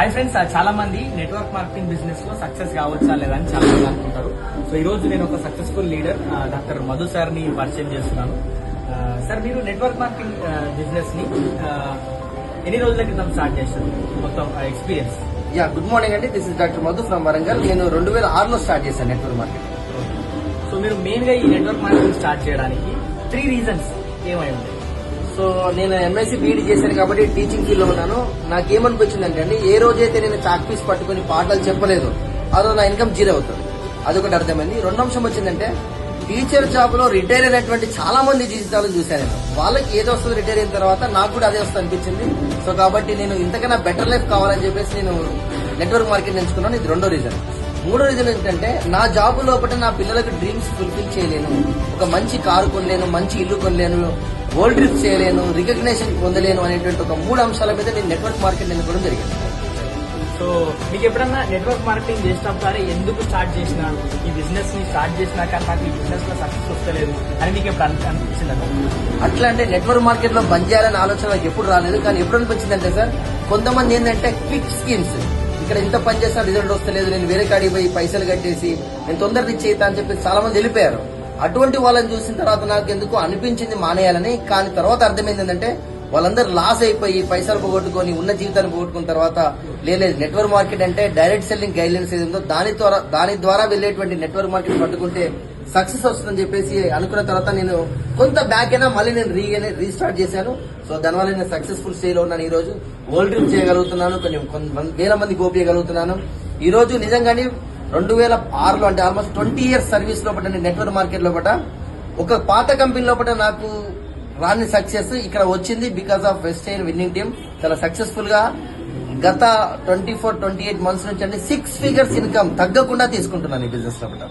Hi friends, చాలా మంది network marketing business లో సక్సెస్ కావచ్చా లేదా అని చాలా మంది అనుకుంటారు. సో ఈ రోజు నేను ఒక successful leader doctor Madhu sir ని పరిచయం చేస్తున్నాను. సార్, మీరు నెట్వర్క్ మార్కెటింగ్ బిజినెస్ ని ఎన్ని రోజుల క్రితం స్టార్ట్ చేశారు? మొత్తం ఎక్స్పీరియన్స్. గుడ్ మార్నింగ్ అండి. This is doctor Madhu from Warangal. నేను 2006లో స్టార్ట్ చేశాను నెట్వర్క్ మార్కెటింగ్. సో మీరు మెయిన్ గా ఈ నెట్వర్క్ మార్కెటింగ్ స్టార్ట్ చేయడానికి 3 రీజన్స్ ఏమై ఉంటాయి? సో నేను ఎంఎస్సీ బీఈడీ చేశాను కాబట్టి టీచింగ్ ఫీల్డ్ లో ఉన్నాను. నాకేమనిపించిందంటే అండి, ఏ రోజైతే నేను చాక్ పీస్ పట్టుకుని పాఠాలు చెప్పలేదు ఆ రోజు నా ఇన్కమ్ జీరో అవుతుంది. అదొకటి అర్థమైంది. రెండో అంశం వచ్చిందంటే, టీచర్ జాబ్ లో రిటైర్ అయినటువంటి చాలా మంది జీవితాలను చూశాను నేను. వాళ్ళకి ఏదో వస్తుంది రిటైర్ అయిన తర్వాత, నాకు కూడా అదే వస్తుంది అనిపించింది. సో కాబట్టి నేను ఇంతకన్నా బెటర్ లైఫ్ కావాలని చెప్పేసి నేను నెట్వర్క్ మార్కెట్ ఎంచుకున్నాను. ఇది రెండో రీజన్. మూడో రీజన్ ఏంటంటే, నా జాబ్ లోపల నా పిల్లలకు డ్రీమ్స్ ఫుల్ఫిల్ చేయలేను, ఒక మంచి కారు కొనలేను, మంచి ఇల్లు కొనలేను, వరల్డ్ ట్రిప్ చేయలేను, రికగ్నేషన్ పొందలేను అనేటువంటి ఒక 3 అంశాల మీద నేను నెట్వర్క్ మార్కెట్ ఎన్నుకోవడం జరిగింది. సో మీకు ఎప్పుడన్నా నెట్వర్క్ మార్కెటింగ్ చేసినప్పుడు ఎందుకు స్టార్ట్ చేసిన ఈ బిజినెస్ ని స్టార్ట్ చేసినాక నాకు ఈ బిజినెస్ లో సక్సెస్ వస్తలేదు అని మీకు ఎప్పుడు అనిపించింది? అట్లా అంటే నెట్వర్క్ మార్కెట్ లో బంద్ చేయాలనే ఆలోచన నాకు ఎప్పుడు రాలేదు. కానీ ఎప్పుడు అనిపించిందంటే సార్, కొంతమంది ఏంటంటే క్విక్ స్కీమ్స్, ఇక్కడ ఇంత పని చేసినా రిజల్ట్ వస్తలేదు, నేను వేరే కాడికి పోయి పైసలు కట్టేసి నేను తొందరగా ఇచ్చేస్తా అని చెప్పి చాలా మంది వెళ్ళిపోయారు. అటువంటి వాళ్ళని చూసిన తర్వాత నాకు ఎందుకు అనిపించింది మానేయాలని. కానీ తర్వాత అర్థమైంది ఏంటంటే, వాళ్ళందరూ లాస్ అయిపోయి పైసలు పోగొట్టుకొని ఉన్న జీవితాన్ని పోగొట్టుకున్న తర్వాత, లేదు నెట్వర్క్ మార్కెట్ అంటే డైరెక్ట్ సెల్లింగ్ గైడ్ లైన్స్ ఏది ఉందో దాని ద్వారా వెళ్లేటువంటి నెట్వర్క్ మార్కెట్ పట్టుకుంటే సక్సెస్ వస్తుందని చెప్పేసి అనుకున్న తర్వాత నేను కొంత బ్యాక్ అయినా మళ్ళీ నేను రీస్టార్ట్ చేశాను. సో దానివల్ల నేను సక్సెస్ఫుల్ స్టేజ్లో ఉన్నాను. ఈ రోజు వరల్డ్ ట్రిప్ చేయగలుగుతున్నాను, కొన్ని వేల మంది గోపించగలుగుతున్నాను. ఈ రోజు నిజంగానే 2006లో అంటే ఆల్మోస్ట్ 20 ఇయర్స్ సర్వీస్ లోపల నెట్వర్క్ మార్కెట్ లోపల ఒక పాత కంపెనీ లోపల నాకు రాని సక్సెస్ ఇక్కడ వచ్చింది బికాస్ ఆఫ్ వెస్టైన్ విన్నింగ్ టీమ్. చాలా సక్సెస్ఫుల్ గా గత 24-28 మంత్స్ నుంచి అంటే 6 ఫిగర్స్ ఇన్కమ్ తగ్గకుండా తీసుకుంటున్నాను ఈ బిజినెస్ లోపల.